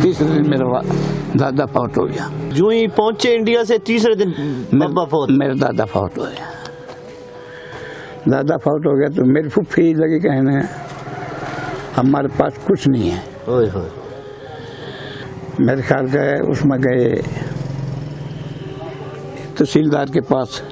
तीसरे दिन मेरा दादा फौत हो गया। जो ही पहुंचे इंडिया से तीसरे दिन बाबा फौत। मेरा दादा फौत हो गया। दादा फौत हो गया तो मेरी फूफी लगी कहने हमारे पास कुछ नहीं है। ओए होए। मेरे ख्याल गए उसमें गए तहसीलदार के पास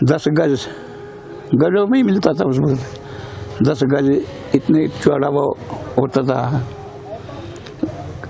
10 गज गजों में ही मिलता था उस वक्त। 10 गज इतने चौड़ा वो होता था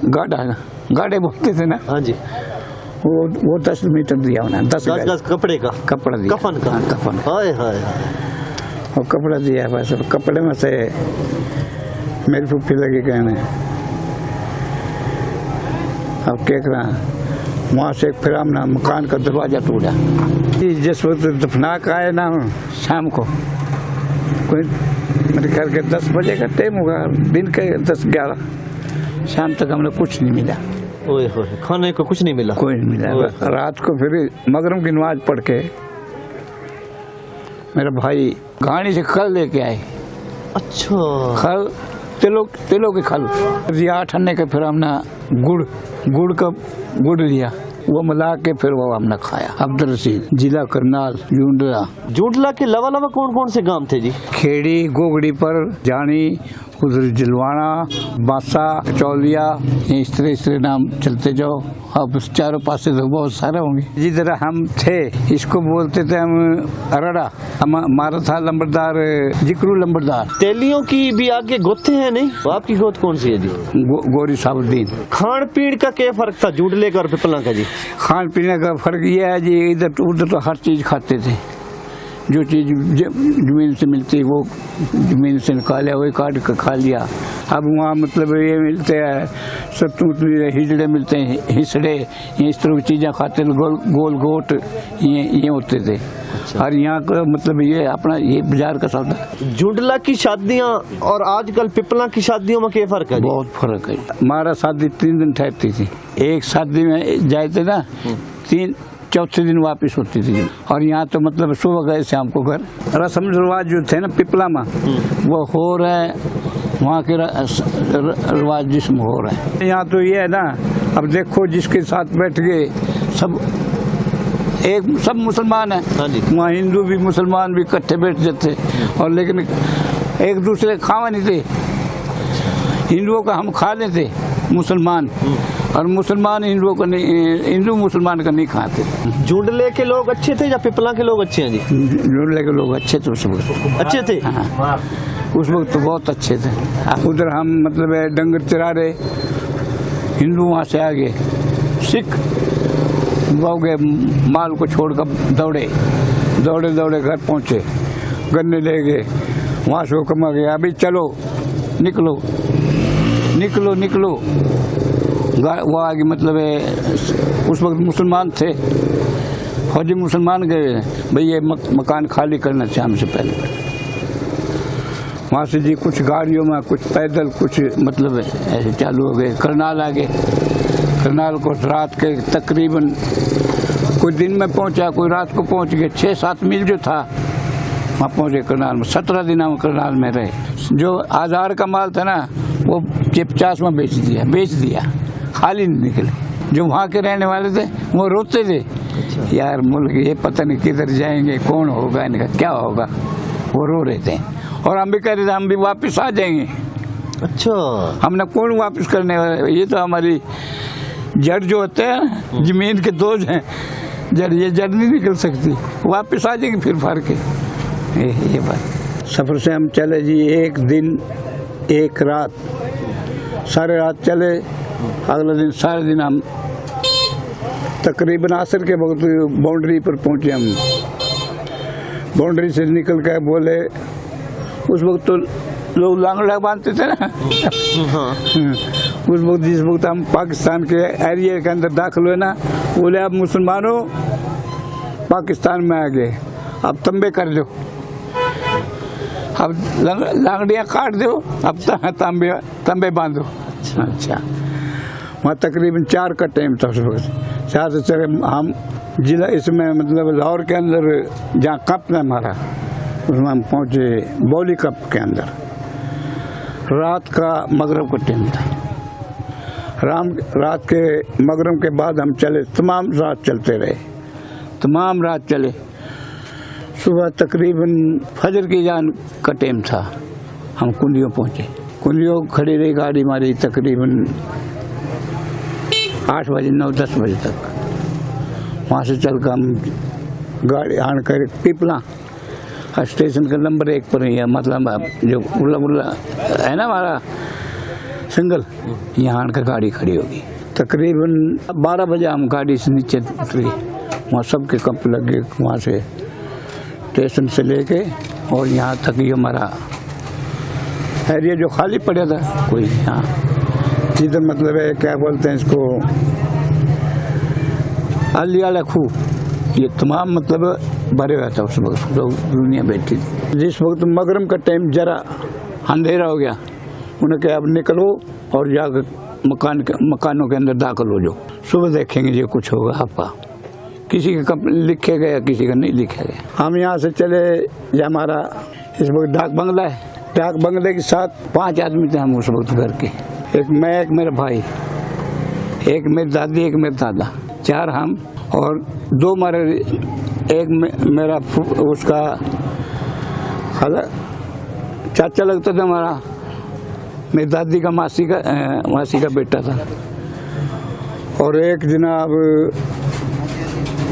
गाड़े बोलते थे ना। हाँ जी। वो 10 मीटर दिया उन्हें। 10 गज कपड़े का कपड़ा दिया। कफन का। हाँ, कफन। हाय हाय। वो कपड़ा दिया बस। कपड़े में से मेरी फूफी लगी कहने अब क्या करा। वहाँ से फिर हमने मकान का दरवाजा टूटा। जिस वक्त दफना का आए ना शाम को कोई मेरे ख्याल के 10 बजे का टाइम होगा। दिन के 10-11 शाम तक हमने कुछ नहीं मिला। ओए होए। खाने को कुछ नहीं मिला। कोई नहीं मिला। रात को फिर मगरम की नमाज पढ़ के मेरा भाई गाड़ी से खल लेके आए। अच्छा। खल तिलों के खल दिया 8 आने के। फिर हमने गुड़ लिया वो मिला के फिर वो हमने खाया। अब्दुल रशीद जिला करनाल जूडला के अलावा कौन कौन से गांव थे जी? खेड़ी गोगड़ी पर जानी उधर जलवाना बासा चौलिया इस तरह नाम चलते जाओ। अब चारों पासे तो बहुत सारे होंगे। जिधर हम थे इसको बोलते थे हम अरड़ा। हमारा था लंबरदार जिक्रू लंबरदार। तेलियों की भी आगे गोते हैं नहीं? आपकी गोत कौन सी है जी? गोरी साबुद्दीन। खान पीन का क्या फर्क था जूडले का और पिपला का जी? खान पीने का फर्क ये है जी इधर उधर तो हर चीज खाते थे। जो चीज जमीन से मिलती वो जमीन से निकाले वही काट कर खा लिया। अब वहाँ मतलब ये मिलते हैं सत्तू हिजड़े मिलते हैं हिसड़े इस तरह की चीज़ें खाते थे। गोल गोट ये होते थे। और यहाँ का मतलब ये अपना ये बाजार का सौदा। जूडला की शादियाँ और आजकल पिपला की शादियों में क्या फर्क है? बहुत फर्क है। हमारा शादी 3 दिन ठहरती थी। एक शादी में जाते ना चौथे दिन वापस होती थी। और यहाँ तो मतलब सुबह गए शाम को घर। रस्म रिवाज जो थे ना पिपला में वो हो रहे वहाँ के रिवाज जिसमें हो रहे हैं। यहाँ तो ये है ना अब देखो जिसके साथ बैठ गए सब मुसलमान है। वहाँ हिंदू भी मुसलमान भी इकट्ठे बैठ जाते और लेकिन एक दूसरे खावा नहीं थे। हिंदुओं का हम खा लेते मुसलमान और मुसलमान हिंदुओं का नहीं हिंदू मुसलमान का नहीं खाते। जूडले के लोग अच्छे थे या पिपला के लोग अच्छे हैं जी? जूडले के लोग अच्छे थे उस वक्त। अच्छे थे? हाँ। उस वक्त तो बहुत अच्छे थे। उधर हम मतलब डंगर चरा रहे हिंदू वहाँ से आ गए सिख वो गए माल को छोड़कर दौड़े घर पहुँचे गन्ने ले गए। वहाँ से हुक्म आ गया अभी चलो निकलो वो आगे मतलब उस वक्त मुसलमान थे फौजी मुसलमान गए भाई ये मकान खाली करना चाहिए हमसे पहले। वहाँ से जी कुछ गाड़ियों में कुछ पैदल कुछ मतलब ऐसे चालू हो गए। करनाल आ गए। करनाल को रात के तकरीबन कोई दिन में पहुँचा कोई रात को पहुँच गए। 6-7 मील जो था वहाँ पहुँचे करनाल में। 17 दिन हम करनाल में रहे। जो आधार का माल था ना वो 50 में बेच दिया खाली नहीं निकले। जो वहाँ के रहने वाले थे वो रोते थे यार मुल्क ये पता नहीं किधर जाएंगे कौन होगा इनका क्या होगा। वो रो रहे थे और हम भी कह रहे थे हम भी वापस आ जाएंगे। अच्छा। हमने कौन वापस करने वाले ये तो हमारी जड़ जो होते हैं जमीन के दोज हैं ये जड़ नहीं निकल सकती। वापस आ जाएंगे फिर फार के ये बात। सफ़र से हम चले जी 1 दिन 1 रात सारे रात चले। अगले दिन सारे दिन हम तकरीबन असर के वक्त बाउंड्री पर पहुंचे। हम बाउंड्री से निकल कर बोले उस वक्त तो लोग लांगड़ा बांधते थे ना। उस वक्त जिस वक्त हम पाकिस्तान के एरिया के अंदर दाखिल हुए ना बोले अब मुसलमानों पाकिस्तान में आ गए अब तंबे कर लो अब लांगड़ियाँ काट दो अब तंबे बांधो। अच्छा वहाँ तकरीबन 4 का टाइम था उस वक्त। 4 से चले हम जिला इसमें मतलब लाहौर के अंदर जहाँ कप था हमारा उसमें हम पहुँचे बौली कप के अंदर। रात का मगरब का टाइम था। रात के मगरिब के बाद हम चले, तमाम रात चलते रहे, तमाम रात चले। सुबह तकरीबन फजर की जान का टाइम था, हम कुंडियों पहुँचे। कुंडियों खड़ी रही गाड़ी हमारी तकरीबन 8 बजे 9-10 बजे तक। वहाँ से चल कर हम गाड़ी आन कर पिपला स्टेशन का नंबर 1 पर ही है, मतलब जो उल्ला है ना हमारा सिंगल, यहाँ आकर गाड़ी खड़ी होगी। तकरीबन 12 बजे हम गाड़ी से नीचे उतरी, वहाँ सबके कप लगे, वहाँ से स्टेशन से लेके और यहाँ तक ये हमारा एरिया जो खाली पड़ा था कोई, यहाँ जिधर मतलब है क्या बोलते हैं इसको, अलियाला खूह, ये तमाम मतलब भरे हुआ था। उस वक्त लोग दुनिया बैठी थी। जिस वक्त मगरिब का टाइम जरा अंधेरा हो गया, उन्हें कहा अब निकलो और जाकर मकानों के अंदर दाखिल हो जाओ, सुबह देखेंगे जो कुछ होगा आपका। किसी का लिखे गया, किसी का नहीं लिखा गया। हम यहाँ से चले, ये हमारा इस वक्त डाक बंगला है, डाक बंगले के साथ 5 आदमी थे हम उस वक्त घर के। एक मैं, एक मेरा भाई, एक मेरी दादी, एक मेरा दादा, 4 हम और 2 हमारे, एक मेरा उसका चाचा लगता था हमारा, मेरी दादी का मासी का बेटा था। और एक जनाब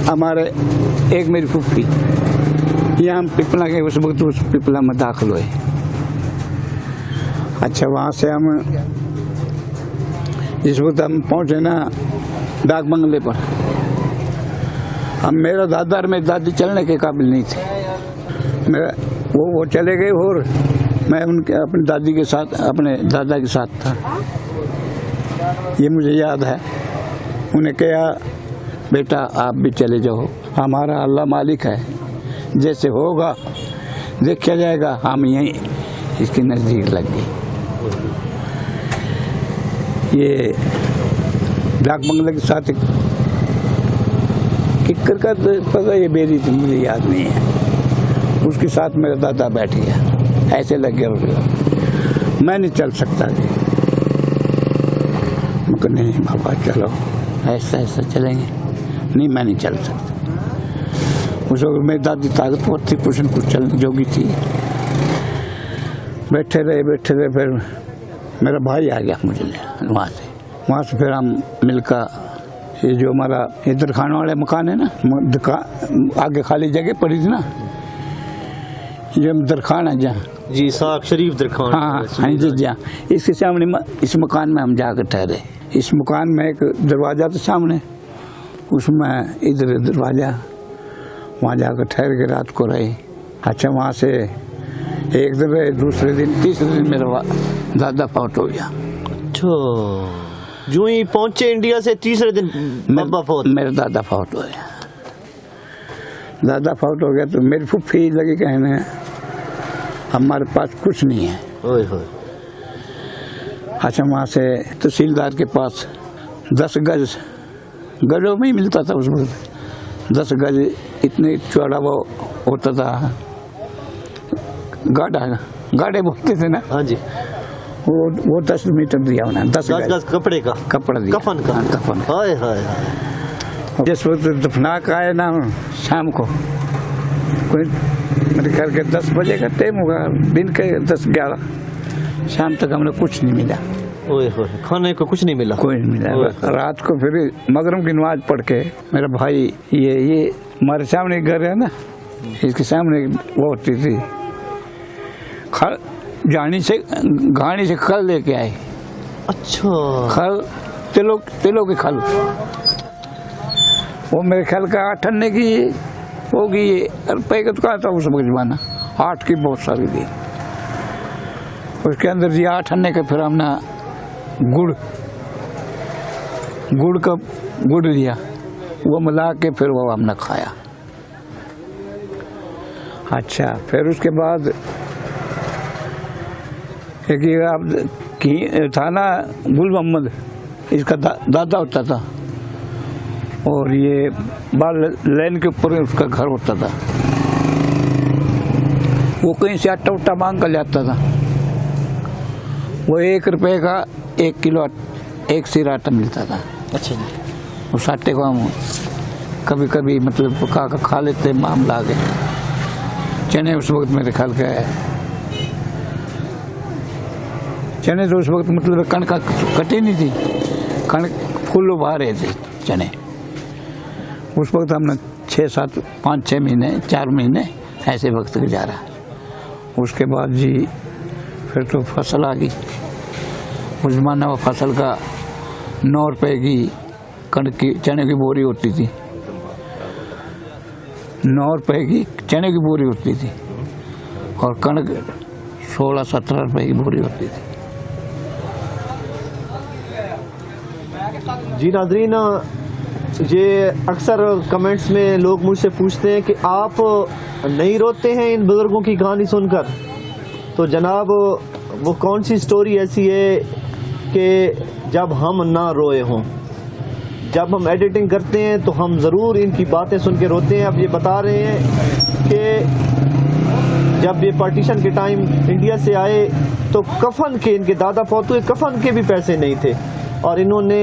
हमारे, एक मेरी फूफी। यहाँ हम पिपला के उस वक्त उस पिपला में दाखिल हुए। अच्छा, वहाँ से हम जिस वक्त हम पहुँचे ना डाक बंगले पर, हम मेरा दादा और मेरी दादी चलने के काबिल नहीं थे। मेरा वो चले गए और मैं उनके अपनी दादी के साथ, अपने दादा के साथ था। ये मुझे याद है। उन्हें कहा बेटा आप भी चले जाओ, हमारा अल्लाह मालिक है, जैसे होगा देखा जाएगा। हम यहीं इसके नज़दीक लग गए। ये डाक बंगले के साथ किक्कर का पता ये बेरी थी, मुझे याद नहीं है। उसके साथ मेरा दादा बैठ गया, ऐसे लग गया रुक, मैं नहीं चल सकता जी। नहीं बाबा चलो, ऐसा ऐसा चलेंगे, नहीं मैं नहीं चल सकता। उस वक्त मेरी दादी ताकतवर थी, कुछ न कुछ चलने जोगी थी। बैठे रहे, फिर मेरा भाई आ गया मुझे वहाँ से फिर हम मिलकर, ये जो हमारा ये दरखाना वाले मकान है ना, आगे खाली जगह पड़ी थी ना, ये दरखाना है जहाँ, जी साक शरीफ दरखान। हाँ जी, जहाँ इसके सामने इस मकान में हम जाकर ठहरे। इस मकान में एक दरवाज़ा था सामने, उसमें इधर दरवाज़ा, वहाँ जाकर ठहर के रात को रहे। अच्छा, वहाँ से एक दिन रहे, दूसरे दिन, तीसरे दिन मेरा दादा फौत हो गया। अच्छा, जो ही पहुंचे इंडिया से तीसरे दिन बाबा फौत, मेरा दादा फौत हो गया। दादा फौत हो गया तो मेरी फूफी लगी कहने हमारे पास कुछ नहीं है। ओए होए। अच्छा, वहाँ से तहसीलदार के पास 10 गज, गजों में ही मिलता था उस वक्त, 10 गज इतने चौड़ा वो होता था, गाड़े बोलते थे ना। हाँ जी, वो 10 मीटर दिया उन्हें, 10 गज कपड़े का, कपड़ा दिया, कफन का। हाँ, कफन। हाय हाय। जिस वक्त दफना का आए ना, शाम को कोई मेरे ख्याल के 10 बजे का टाइम होगा, दिन के 10-11, शाम तक हमने कुछ नहीं मिला। ओए होए, खाने को कुछ नहीं मिला, कोई नहीं मिला। रात को फिर मगरिब की नमाज पढ़ के मेरा भाई, ये हमारे सामने घर है ना, इसके सामने वो होती थी घानी से खल लेके आए। अच्छा, खल, तिलों की खल, वो मेरे ख्याल का 8 अन्ने की होगी। रुपये का तो कहा था उस वक्त जमाना, 8 की बहुत सारी थी। उसके अंदर जी 8 अन्ने का फिर हमने गुड़ लिया, वो मिला के फिर वो हमने खाया। अच्छा, फिर उसके बाद एक था ना गुल मोहम्मद, इसका दादा होता था, और ये बाल लेन के ऊपर उसका घर होता था। वो कहीं से आटा उट्टा मांग कर लाता था। वो 1 रुपये का 1 किलो एक सिर आटा मिलता था। अच्छा जी। उस आटे को हम कभी कभी मतलब पका कर खा लेते, मामला आ गया। चने उस वक्त मेरे ख्याल का है, चने तो उस वक्त मतलब कणक कटी नहीं थी, कणक फूल उभा रहे थे चने। उस वक्त हमने 6-7 5-6 महीने 4 महीने ऐसे वक्त गुजारा। उसके बाद जी फिर तो फसल आ गई। उस जमाने में फसल का 9 रुपए की कणक की चने की बोरी होती थी, 9 रुपए की चने की बोरी होती थी, और कणक 16-17 रुपए की बोरी होती थी। जी नाजरीन, ये अक्सर कमेंट्स में लोग मुझसे पूछते हैं कि आप नहीं रोते हैं इन बुजुर्गों की कहानी सुनकर। तो जनाब, वो कौन सी स्टोरी ऐसी है कि जब हम ना रोए हों? जब हम एडिटिंग करते हैं तो हम ज़रूर इनकी बातें सुन के रोते हैं। अब ये बता रहे हैं कि जब ये पार्टीशन के टाइम इंडिया से आए तो कफन के, इनके दादा फौत हुए, कफन के भी पैसे नहीं थे, और इन्होंने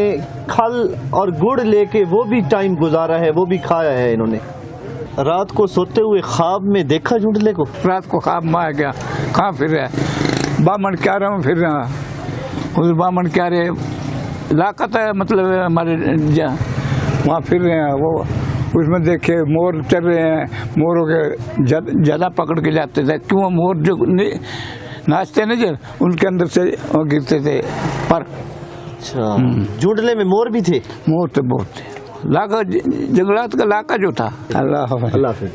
खल और गुड़ लेके वो भी टाइम गुजारा है, वो भी खाया है इन्होंने। रात को सोते हुए ख्वाब में देखा जुंडले को? रात को ख्वाब में आ गया, कहाँ फिर रहा है, बामन क्या रहा हूँ फिर रहा। उस बामन क्या रहे लाकत है, मतलब हमारे वहाँ फिर रहे हैं। वो उसमें देखे मोर चल रहे हैं, मोरों के ज़्यादा पकड़ के जाते थे। क्यों? मोर जो नाचते न जो उनके अंदर से गिरते थे पर। अच्छा, जुंडले में मोर भी थे? मोर तो बहुत थे, लाका जंगलात का लाका जो था। अल्लाह हाफिज़।